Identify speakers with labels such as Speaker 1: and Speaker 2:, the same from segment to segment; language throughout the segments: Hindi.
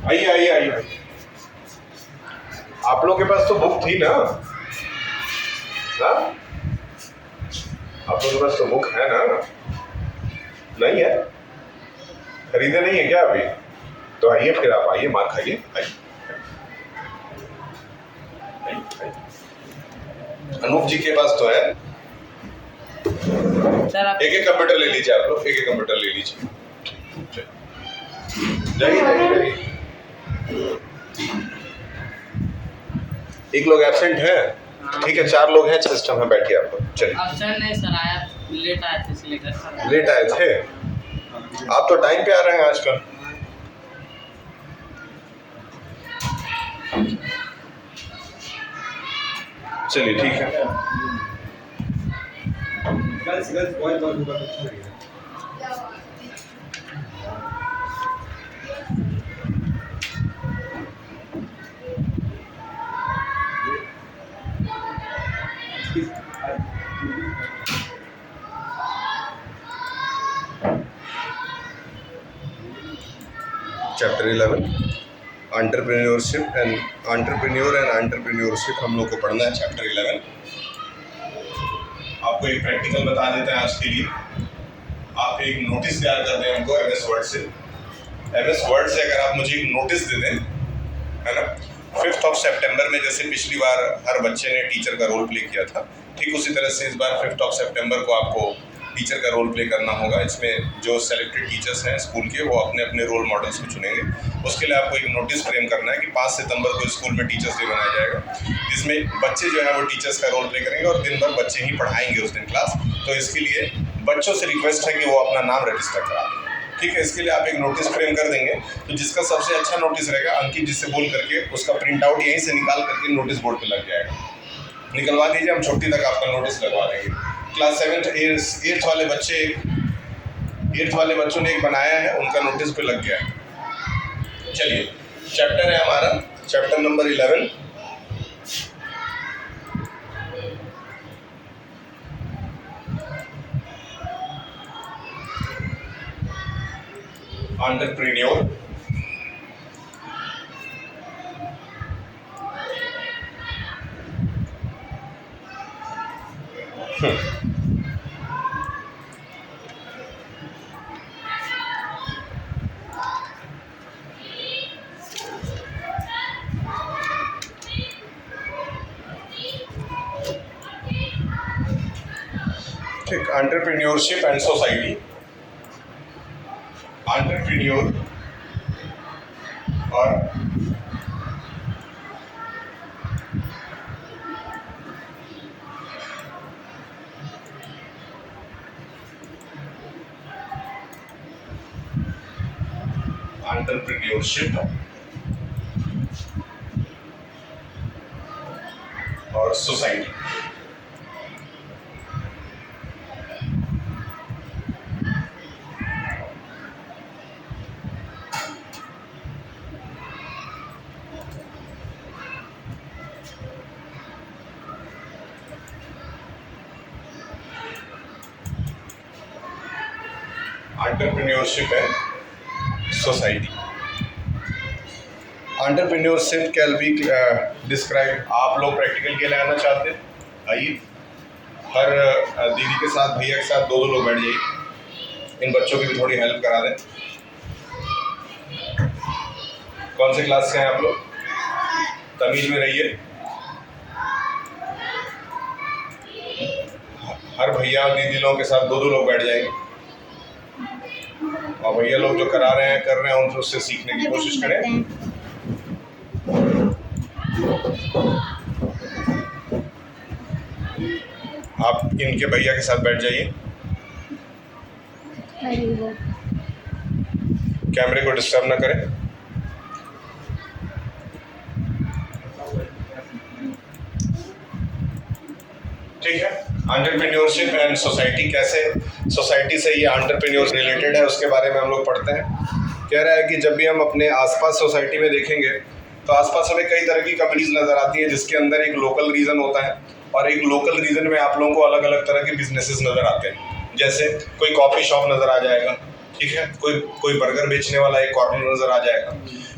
Speaker 1: आइए आइए आइए। आप लोग के पास तो बुक थी ना? हाँ, आप लोग के पास तो बुक है ना? नहीं है? खरीदे नहीं है क्या अभी? तो आइए, फिर आप आइए, मार खाइए। आइए। अनूप जी के पास तो है। एक एक कंप्यूटर ले लीजिए आप लोग, एक एक कंप्यूटर ले लीजिए। जाइए जाइए जाइए। एक लोग एब्सेंट है? ठीक है, 4 लोग हैं सिस्टम में, बैठिए आप लोग। चलिए।
Speaker 2: एब्सेंट नहीं सर, आया लेट आए थे इसलिए घर सर।
Speaker 1: लेट आए थे? आप तो टाइम पे आ रहे हैं आजकल। चलिए ठीक है। चैप्टर 11 एंटरप्रेन्योरशिप एंड एंटरप्रेन्योरशिप हम लोग को पढ़ना है। चैप्टर 11 आपको एक प्रैक्टिकल बता देते हैं आज के लिए। आप एक नोटिस तैयार कर दें हमको एमएस वर्ड से। एमएस वर्ड से अगर आप मुझे एक नोटिस दे दें, है ना, 5 सितंबर में जैसे पिछली बार हर बच्चे ने टीचर का रोल प्ले किया था, ठीक उसी तरह से इस बार 5 सितंबर को आपको टीचर का रोल प्ले करना होगा। इसमें जो सेलेक्टेड टीचर्स हैं स्कूल के, वो अपने अपने रोल मॉडल्स को चुनेंगे। उसके लिए आपको एक नोटिस फ्रेम करना है कि 5 सितंबर को स्कूल में टीचर्स डे मनाया जाएगा, जिसमें बच्चे जो है वो टीचर्स का रोल प्ले करेंगे और दिन भर बच्चे ही पढ़ाएंगे उस दिन क्लास। तो इसके लिए बच्चों से रिक्वेस्ट है कि वो अपना नाम रजिस्टर करा दें। ठीक है, इसके लिए आप एक नोटिस फ्रेम कर देंगे। तो जिसका सबसे अच्छा नोटिस रहेगा, अंकित जी से बोल करके उसका प्रिंट आउट यहीं से निकाल करके नोटिस बोर्ड पे लग जाएगा। निकलवा दीजिए, हम छुट्टी तक आपका नोटिस लगवा देंगे। क्लास 7 8th वाले बच्चे, 8th वाले बच्चों ने एक बनाया है, उनका नोटिस पे लग गया है। चलिए, चैप्टर है हमारा चैप्टर नंबर 11। एंटरप्रेन्योर। ठीक, एंटरप्रेन्योरशिप एंड सोसाइटी। एंटरप्रेन्योर और एंटरप्रेन्योरशिप और society. Entrepreneurship and society. Entrepreneurship can be describe. आप लोग प्रैक्टिकल के लिए आना चाहते हैं? आइए, हर दीदी के साथ, भैया के साथ 2-2 लोग बैठ जाइए। इन बच्चों की भी थोड़ी हेल्प करा दें। कौन से क्लास के हैं आप लोग? तमीज में रहिए। हर भैया और दीदी लोगों के साथ 2-2 लोग बैठ जाएंगे और भैया लोग जो करा रहे हैं, कर रहे हैं, उनसे सीखने की कोशिश करें। आप इनके भैया के साथ बैठ जाइए। कैमरे को डिस्टर्ब ना करें। ठीक है, एंटरप्रेन्योरशिप एंड सोसाइटी कैसे, सोसाइटी से ये एंटरप्रेन्योर रिलेटेड है, उसके बारे में हम लोग पढ़ते हैं। कह रहा है कि जब भी हम अपने आसपास सोसाइटी में देखेंगे तो आसपास हमें कई तरह की कंपनीज नज़र आती है, जिसके अंदर एक लोकल रीजन होता है और एक लोकल रीजन में आप लोगों को अलग अलग तरह के बिजनेसेस नज़र आते हैं। जैसे कोई कॉफ़ी शॉप नज़र आ जाएगा, ठीक है, कोई बर्गर बेचने वाला एक कॉर्नर नजर आ जाएगा,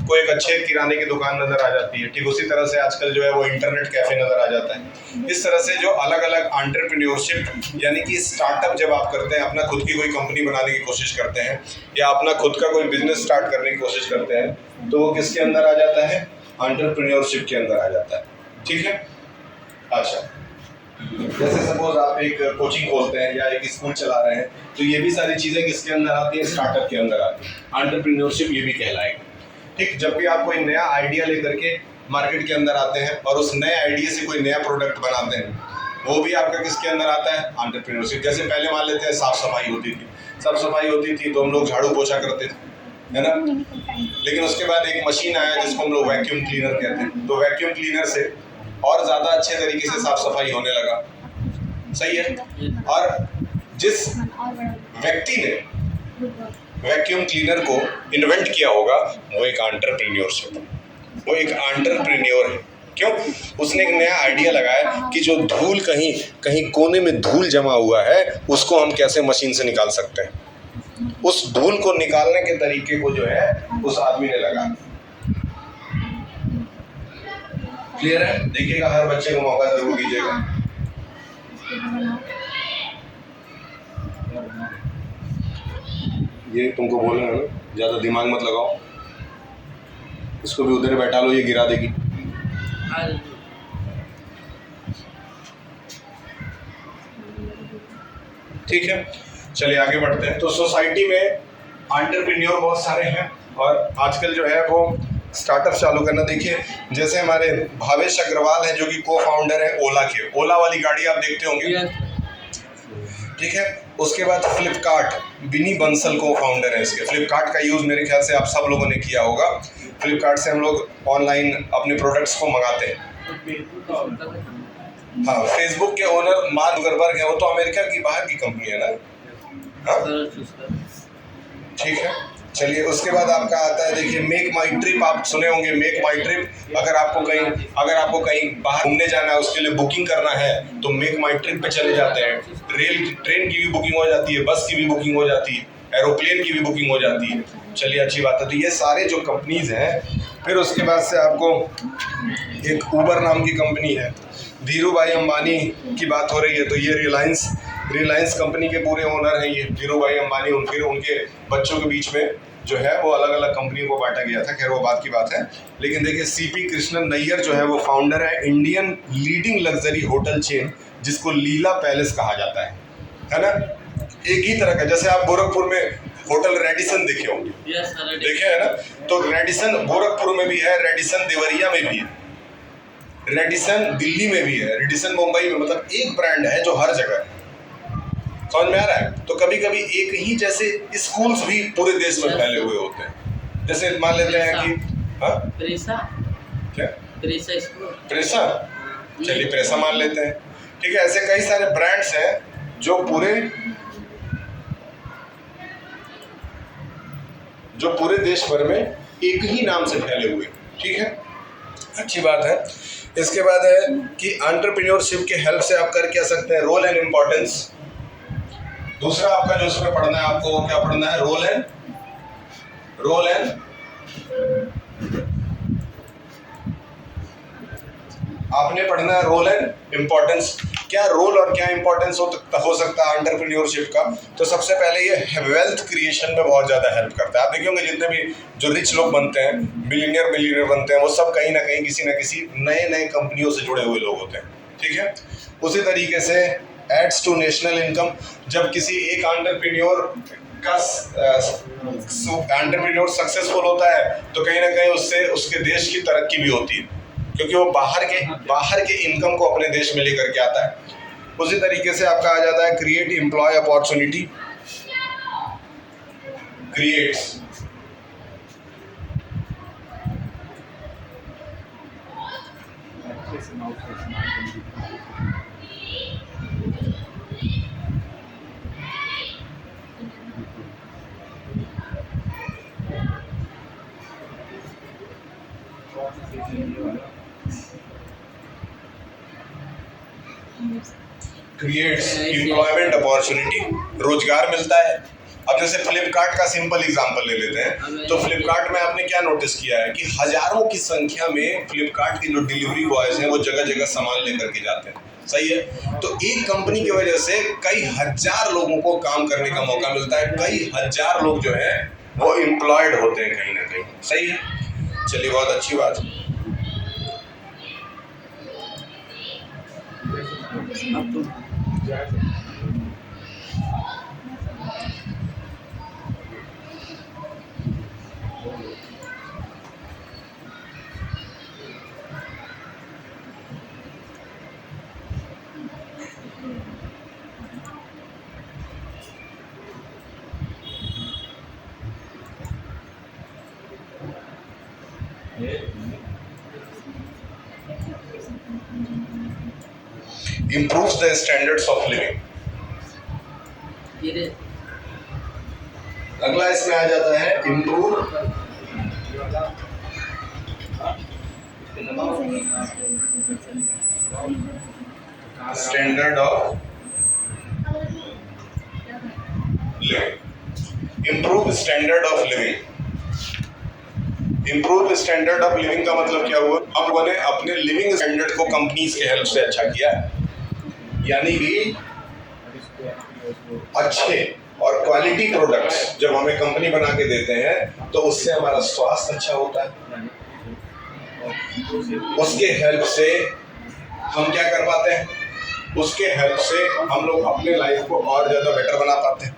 Speaker 1: कोई एक अच्छे किराने की दुकान नजर आ जाती है। ठीक उसी तरह से आजकल जो है वो इंटरनेट कैफे नजर आ जाता है। इस तरह से जो अलग अलग एंटरप्रेन्योरशिप यानी कि स्टार्टअप जब आप करते हैं, अपना खुद की कोई कंपनी बनाने की कोशिश करते हैं या अपना खुद का कोई बिजनेस स्टार्ट करने की कोशिश करते हैं, तो वो किसके अंदर आ जाता है? एंटरप्रेन्योरशिप के अंदर आ जाता है। ठीक है, अच्छा, जैसे सपोज आप एक कोचिंग खोलते हैं या एक स्कूल चला रहे हैं, तो ये भी सारी चीजें किसके अंदर आती है? स्टार्टअप के अंदर आती है। एंटरप्रेन्योरशिप ये भी कहलाएगा। ठीक, जब भी आप कोई नया आइडिया लेकर के मार्केट के अंदर आते हैं और उस नए आइडिया से कोई नया प्रोडक्ट बनाते हैं, वो भी आपका किसके अंदर आता है? एंटरप्रेन्योरशिप। जैसे पहले मान लेते हैं साफ सफाई होती थी तो हम लोग झाड़ू पोछा करते थे, है ना। लेकिन उसके बाद एक मशीन आया जिसको हम लोग वैक्यूम क्लीनर कहते हैं, तो वैक्यूम क्लीनर से और ज़्यादा अच्छे तरीके से साफ सफाई होने लगा। सही है। और जिस व्यक्ति ने वैक्यूम क्लीनर को इन्वेंट किया होगा वो एक एंटरप्रेन्योरशिप है, वो एक एंटरप्रेन्योर है। क्यों? उसने एक नया आइडिया लगाया कि जो धूल कहीं कहीं कोने में धूल जमा हुआ है उसको हम कैसे मशीन से निकाल सकते हैं। उस धूल को निकालने के तरीके को जो है उस आदमी ने लगा। क्लियर है? देखिएगा, हर बच्चे को मौका जरूर दीजिएगा। ये तुमको बोल रहे हैं, ज्यादा दिमाग मत लगाओ, इसको भी उधर बैठा लो, ये गिरा देगी। ठीक है, चलिए आगे बढ़ते हैं। तो सोसाइटी में एंटरप्रेन्योर बहुत सारे हैं और आजकल जो है वो स्टार्टअप चालू करना। देखिए, जैसे हमारे भावेश अग्रवाल हैं जो कि को फाउंडर है ओला के। ओला वाली गाड़ी आप देखते होंगे, ठीक है। उसके बाद फ्लिपकार्ट, बिनी बंसल को फाउंडर है इसके। फ्लिपकार्ट का यूज़ मेरे ख्याल से आप सब लोगों ने किया होगा। फ्लिपकार्ट से हम लोग ऑनलाइन अपने प्रोडक्ट्स को मंगाते हैं। हाँ, फेसबुक के ओनर मार्क जुकरबर्ग है, वो तो अमेरिका की बाहर की कंपनी है ना। हाँ, ठीक है, चलिए। उसके बाद आपका आता है, देखिए, मेक माई ट्रिप। आप सुने होंगे मेक माई ट्रिप। अगर आपको कहीं बाहर घूमने जाना है, उसके लिए बुकिंग करना है तो मेक माई ट्रिप पे चले जाते हैं। ट्रेन की भी बुकिंग हो जाती है, बस की भी बुकिंग हो जाती है, एरोप्लेन की भी बुकिंग हो जाती है। चलिए, अच्छी बात है। तो ये सारे जो कंपनीज हैं। फिर उसके बाद से आपको एक ऊबर नाम की कंपनी है, धीरू भाई अंबानी की बात हो रही है, तो ये रिलायंस कंपनी के पूरे ओनर हैं ये धीरू भाई अंबानी। फिर उनके बच्चों के बीच में जो है वो अलग अलग कंपनियों को बांटा गया था, खैर वो बात की बात है। लेकिन देखिए, सीपी कृष्णन नैयर जो है वो फाउंडर है Indian leading luxury hotel chain जिसको लीला पैलेस कहा जाता है ना। एक ही तरह का, जैसे आप गोरखपुर में होटल रेडिसन देखे होंगे, देखे है ना। तो रेडिसन गोरखपुर में भी है, रेडिसन देवरिया में भी है, रेडिसन दिल्ली में भी है, रेडिसन मुंबई में। मतलब एक ब्रांड है जो हर जगह है। समझ में आ रहा है? तो कभी कभी एक ही जैसे स्कूल्स भी पूरे देश में फैले हुए होते हैं। जैसे मान लेते हैं कि प्रेसा, क्या प्रेसा, चलिए प्रेसा मान लेते हैं, ठीक है। ऐसे कई सारे ब्रांड्स हैं जो पूरे देश भर में एक ही नाम से फैले हुए, ठीक है, अच्छी बात है। इसके बाद है कि एंटरप्रेन्योरशिप के हेल्प से आप कर क्या सकते हैं, रोल एंड इम्पोर्टेंस। दूसरा आपका जो उसमें पढ़ना है, आपको वो क्या पढ़ना है, रोल एंड आपने पढ़ना है रोल एंड इम्पोर्टेंस। क्या रोल और क्या इम्पोर्टेंस हो सकता है एंटरप्रेन्योरशिप का? तो सबसे पहले ये वेल्थ क्रिएशन में बहुत ज़्यादा हेल्प करता है। आप देखिए होंगे जितने भी जो रिच लोग बनते हैं, बिलियनियर बनते हैं, वो सब कहीं ना कहीं किसी न किसी नए कंपनियों से जुड़े हुए लोग होते हैं, ठीक है। उसी तरीके से एड्स टू नेशनल इनकम। जब किसी एक एंटरप्रेन्योर सक्सेसफुल होता है तो कहीं ना कहीं उससे उसके देश की तरक्की भी होती है, क्योंकि वो बाहर के इनकम को अपने देश में लेकर के आता है। उसी तरीके से आपका आ जाता है create employ opportunity, creates. Creates employment opportunity, रोजगार मिलता है। अब जैसे फ्लिपकार्ट का सिंपल एग्जांपल ले लेते हैं, तो फ्लिपकार्ट में आपने क्या नोटिस किया है कि हजारों की संख्या में फ्लिपकार्ट के जो डिलीवरी बॉयज हैं वो जगह जगह सामान लेकर के जाते हैं, सही है। तो एक कंपनी की वजह से कई हजार लोगों को काम करने का मौका मिलता है, कई हजार लोग जो है वो एम्प्लॉयड होते हैं कहीं ना कहीं, सही है। चलिए, बहुत अच्छी बात है। Improves the standards of living.
Speaker 2: ये
Speaker 1: अगला इसमें आ जाता है improve standard of living. Improve standard of living. Improve standard of living का मतलब क्या हुआ? हम लोगों ने अपने लिविंग स्टैंडर्ड को कंपनीज के हेल्प से अच्छा किया है, यानी कि अच्छे और क्वालिटी प्रोडक्ट्स जब हमें कंपनी बना के देते हैं तो उससे हमारा स्वास्थ्य अच्छा होता है। उसके हेल्प से हम क्या कर पाते हैं? उसके हेल्प से हम लोग अपने लाइफ को और ज़्यादा बेटर बना पाते हैं।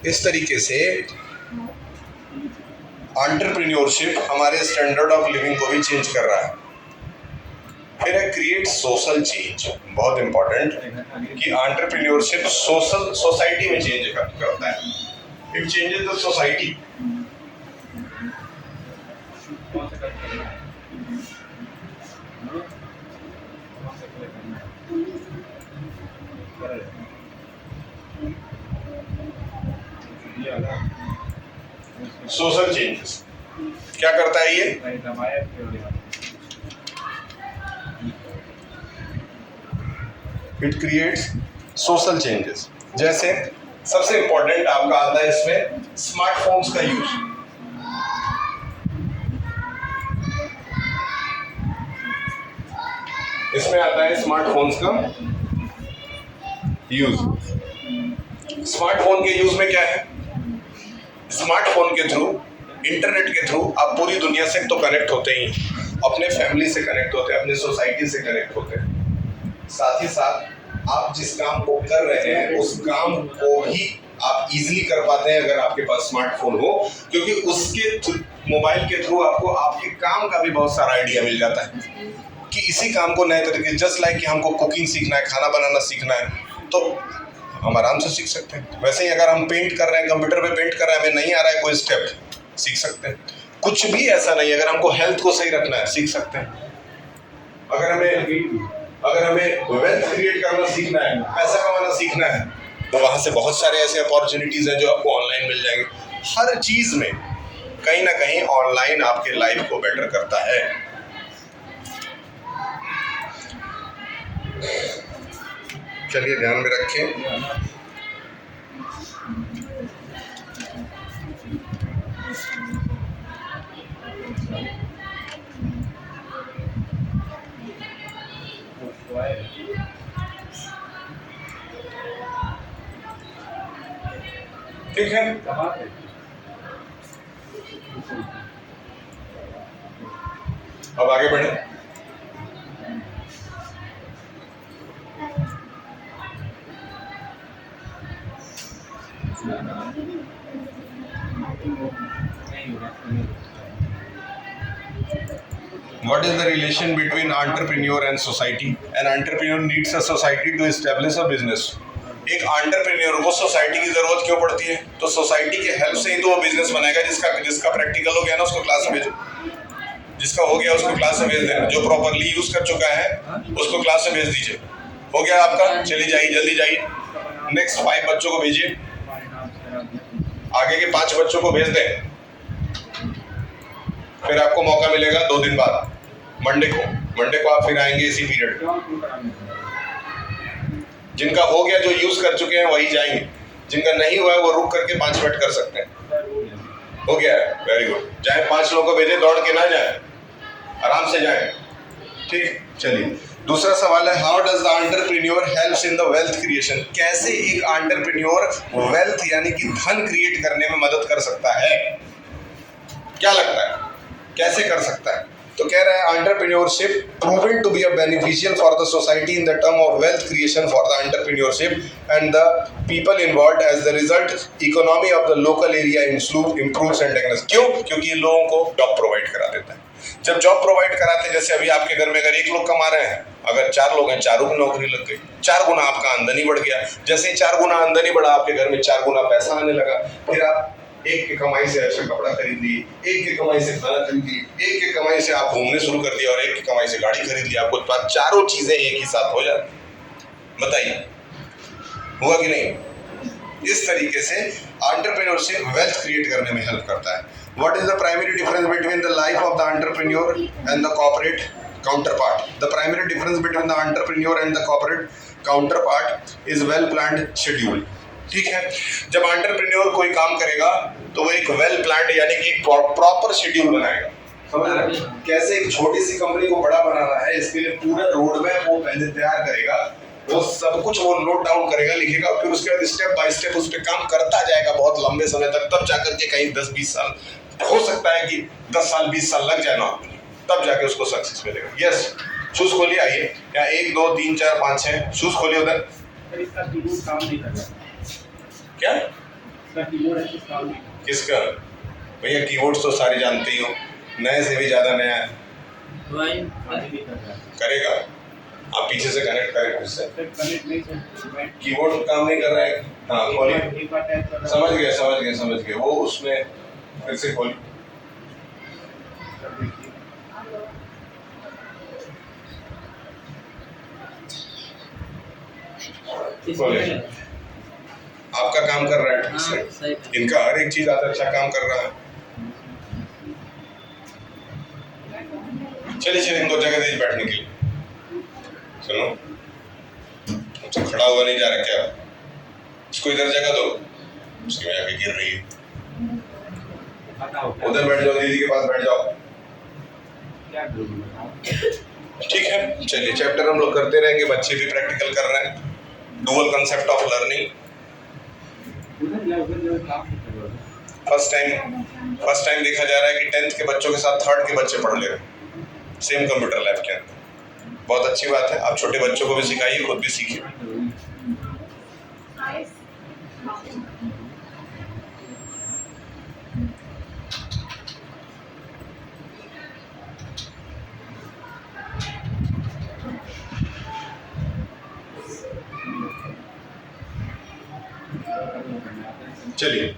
Speaker 1: इस तरीके से एंटरप्रेन्योरशिप हमारे स्टैंडर्ड ऑफ लिविंग को भी चेंज कर रहा है। फिर है क्रिएट सोशल चेंज, बहुत इंपॉर्टेंट कि एंटरप्रेन्योरशिप सोसाइटी में चेंज करता है। It changes the society. Social changes क्या करता है ये? It creates social changes. जैसे सबसे इंपॉर्टेंट आपका आता है इसमें स्मार्टफोन्स का यूज। इसमें आता है स्मार्टफोन्स का यूज। स्मार्टफोन के यूज में क्या है? स्मार्टफोन के थ्रू, इंटरनेट के थ्रू आप पूरी दुनिया से तो कनेक्ट होते ही, अपने फैमिली से कनेक्ट होते हैं, अपने सोसाइटी से कनेक्ट होते हैं। साथ ही साथ आप जिस काम को कर रहे हैं उस काम को भी आप इजीली कर पाते हैं अगर आपके पास स्मार्टफोन हो, क्योंकि उसके मोबाइल के थ्रू आपको आपके काम का भी बहुत सारा आइडिया मिल जाता है कि इसी काम को नए तरीके, जस्ट लाइक कि हमको कुकिंग सीखना है, खाना बनाना सीखना है, तो हम आराम से सीख सकते हैं। वैसे ही अगर हम पेंट कर रहे हैं, कंप्यूटर पे पेंट कर रहे हैं, हमें नहीं आ रहा है कोई स्टेप, सीख सकते हैं। कुछ भी ऐसा नहीं है, अगर हमको हेल्थ को सही रखना है सीख सकते हैं। अगर हमें वेल्थ क्रिएट करना सीखना है, पैसा कमाना सीखना है, तो वहाँ से बहुत सारे ऐसे अपॉर्चुनिटीज़ हैं जो आपको ऑनलाइन मिल जाएंगे। हर चीज़ में कहीं ना कहीं ऑनलाइन आपके लाइफ को बेटर करता है। चलिए ध्यान में रखें। ठीक है, अब आगे बढ़े। What is the relation between entrepreneur and society? An entrepreneur needs a society to establish a business. एक एंटरप्रेन्योर को सोसाइटी की जरूरत क्यों पड़ती है? तो सोसाइटी के हेल्प से ही तो वो बिजनेस बनाएगा। जिसका प्रैक्टिकल हो गया ना उसको क्लास में भेजो, जिसका हो गया उसको क्लास में भेज देना, जो प्रॉपरली यूज कर चुका है उसको क्लास में भेज दीजिए। हो गया आपका, चली जाइए, जल्दी जाइए, नेक्स्ट 5 बच्चों को भेजिए, आगे के 5 बच्चों को भेज दें। फिर आपको मौका मिलेगा 2 दिन बाद, मंडे को आप फिर आएंगे इसी पीरियड। जिनका हो गया, जो यूज कर चुके हैं वही जाएंगे, जिनका नहीं हुआ है वो रुक करके 5 मिनट कर सकते हैं। हो गया है, वेरी गुड। जाए 5 लोगों को भेजे, दौड़ के ना जाए, आराम से जाए। ठीक, चलिए दूसरा सवाल है, how does the entrepreneur helps in the wealth creation? कैसे एक एंटरप्रेन्योर वेल्थ यानी कि धन क्रिएट करने में मदद कर सकता है? क्या लगता है कैसे कर सकता है? तो कह रहा है entrepreneurship proven to be a beneficial for the society in the term of wealth creation for the entrepreneurship and the people involved as the result economy of the local area improves and टेक्नस। क्यों? क्योंकि ये लोगों को जॉब प्रोवाइड करा देता है। जब जॉब प्रोवाइड कराते, जैसे अभी आपके घर में अगर 1 लोग कमा रहे हैं, अगर 4 लोग हैं, चारों की नौकरी लग गई, 4 गुना आपका आमदनी बढ़ गया। जैसे ही 4 गुना आमदनी बढ़ा, आपके घर में 4 गुना पैसा आने लगा। फिर आप एक की कमाई से अच्छा कपड़ा खरीद ली, एक की कमाई से खाना खरीद ली, एक की कमाई से आप घूमने शुरू कर दिया और एक की कमाई से गाड़ी खरीद ली। आपको पास चारों चीजें एक ही साथ हो जाती। बताइए हुआ कि नहीं? इस तरीके से एंटरप्रेन्योरशिप वेल्थ क्रिएट करने में हेल्प करता है। What is the primary difference between the life of the entrepreneur and the corporate counterpart? The primary difference between the entrepreneur and the corporate counterpart is well planned schedule. ठीक है, जब एंटरप्रेन्योर कोई काम करेगा तो वो एक वेल प्लान्ड यानी कि एक प्रॉपर शेड्यूल बनाएगा। समझ रहे हैं? कैसे एक छोटी सी कंपनी को बड़ा बनाना है, इसके लिए पूरा रोड मैप वो पहले तैयार करेगा, वो सब कुछ वो नोट डाउन करेगा, लिखेगा, फिर उसके बाद स्टेप बाय स्टेप उस पर काम करता जाएगा बहुत लंबे समय तक, तब जाकर के कहीं 10-20 साल, हो सकता है कि 10 साल 20 साल लग जाए ना, तब जाके उसको सक्सेस मिलेगा। यस, शूज खोलिए, आइए यहाँ 1 2 3 4 5 6 शूज खोलिए उधर।
Speaker 3: इसका कीबोर्ड काम नहीं कर रहा।
Speaker 1: क्या?
Speaker 3: इसका कीबोर्ड है, काम नहीं।
Speaker 1: किसका? भैया कीबोर्ड तो सारे जानते ही हो, नए से भी ज्यादा नया है।
Speaker 2: वही
Speaker 1: करेगा, आप पीछे से कनेक्ट करें उससे।
Speaker 3: कनेक्ट नहीं सर,
Speaker 1: कीबोर्ड काम नहीं कर रहा है। हाँ खोलिए,
Speaker 3: एक बार टाइप कर
Speaker 1: समझ गए वो उसमें फिर से खोलिए। खोलिए, आपका काम कर रहा है ठीक से।
Speaker 2: सही।
Speaker 1: इनका हर एक चीज आज अच्छा काम कर रहा है। चलिए इनको जगह दीजिए बैठने के लिए। सुनो, तो खड़ा हुआ नहीं जा रहा क्या? इसको इधर जगह दो, उसकी वजह से गिर रही है। उधर बैठ जाओ, दीदी के पास बैठ जाओ।
Speaker 3: क्या करूं बताओ?
Speaker 1: ठीक है, चलिए चैप्टर हम लोग करते रहेंगे, बच्चे भी प्रैक्टिकल कर रहे हैं। Dual concept of learning. First time देखा जा रहा है कि 10th के बच्चों के साथ 3rd के बच्चे पढ़ ले रहे हैं सेम कंप्यूटर लैब के अंदर। बहुत अच्छी बात है, आप छोटे बच्चों को भी सिखाइए, खुद भी सीखिए। चलिए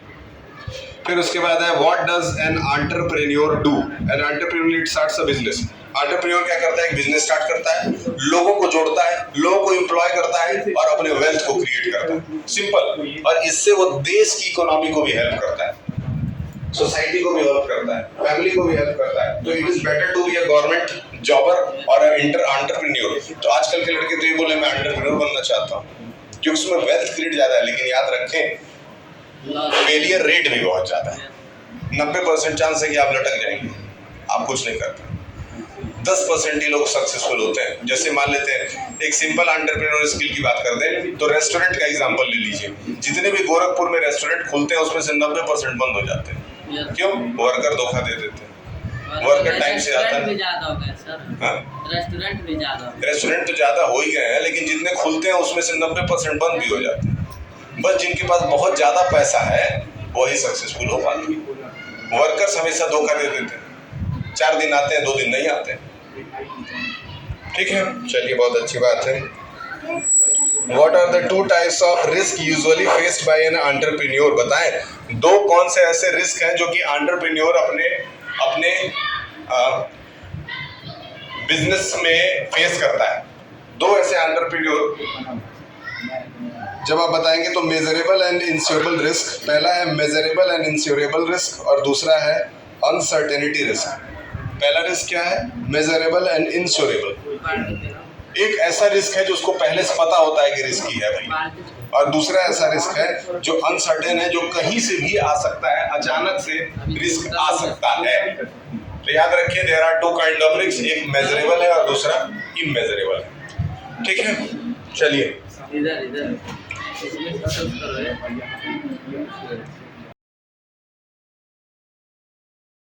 Speaker 1: फिर उसके बाद है what does an entrepreneur do? An entrepreneur starts a business. Entrepreneur क्या करता है? एक बिजनेस स्टार्ट करता है, लोगों को जोड़ता है, लोगों को एम्प्लॉय करता है और अपने वेल्थ को क्रिएट करता है। सिंपल। और इससे वो देश की इकोनॉमी को भी हेल्प करता है, सोसाइटी को भी हेल्प करता है, फैमिली को भी हेल्प करता है। तो it is better to be a government jobber और एंटरप्रेन्योर। तो आजकल के लड़के तो ये बोले मैं एंटरप्रेन्योर बनना चाहता हूँ क्योंकि उसमें वेल्थ क्रिएट ज्यादा है। लेकिन याद रखें फेलियर रेट भी बहुत ज्यादा है। 90% चांस है कि आप लटक जाएंगे, आप कुछ नहीं करते। 10% ही लोग सक्सेसफुल होते हैं। जैसे मान लेते हैं एक सिंपल एंटरप्रेन्योर स्किल की बात करते हैं तो रेस्टोरेंट का एग्जांपल ले लीजिए। जितने भी गोरखपुर में रेस्टोरेंट खुलते हैं उसमें से 90% बंद हो जाते हैं। क्यों? वर्कर धोखा दे देते हैं, वर्कर टाइम से आता है।
Speaker 2: ज्यादा हो गए सर।
Speaker 1: हाँ,
Speaker 2: रेस्टोरेंट भी ज्यादा,
Speaker 1: रेस्टोरेंट तो ज्यादा हो ही गए हैं, लेकिन जितने खुलते हैं उसमें से 90% बंद भी हो जाते हैं। बस जिनके पास बहुत ज्यादा पैसा है वही सक्सेसफुल हो पाते हैं। वर्कर्स हमेशा धोखा दे देते हैं, 4 दिन आते हैं, 2 दिन नहीं आते हैं। ठीक है, चलिए बहुत अच्छी बात है। What are the 2 types of risk usually faced by an entrepreneur? बताएं 2 कौन से ऐसे रिस्क हैं जो कि एंटरप्रेन्योर अपने बिजनेस में फेस करता है। 2 ऐसे एंटरप्रेन्योर जब आप बताएंगे तो मेजरेबल एंड इंश्योरेबल रिस्क। पहला है मेजरेबल एंड इंश्योरेबल रिस्क और दूसरा है अनसर्टेनिटी रिस्क। पहला रिस्क क्या है? Measurable and insurable. एक ऐसा रिस्क है जो उसको पहले से पता होता है कि रिस्की है भाई, और दूसरा ऐसा रिस्क है जो अनसर्टेन है, जो कहीं से भी आ सकता है, अचानक से रिस्क आ सकता है। तो याद रखिए there are two kind of risk, एक मेजरेबल है और दूसरा इमेजरेबल है। ठीक है, चलिए
Speaker 2: इधर इधर इसमें फोकस करो।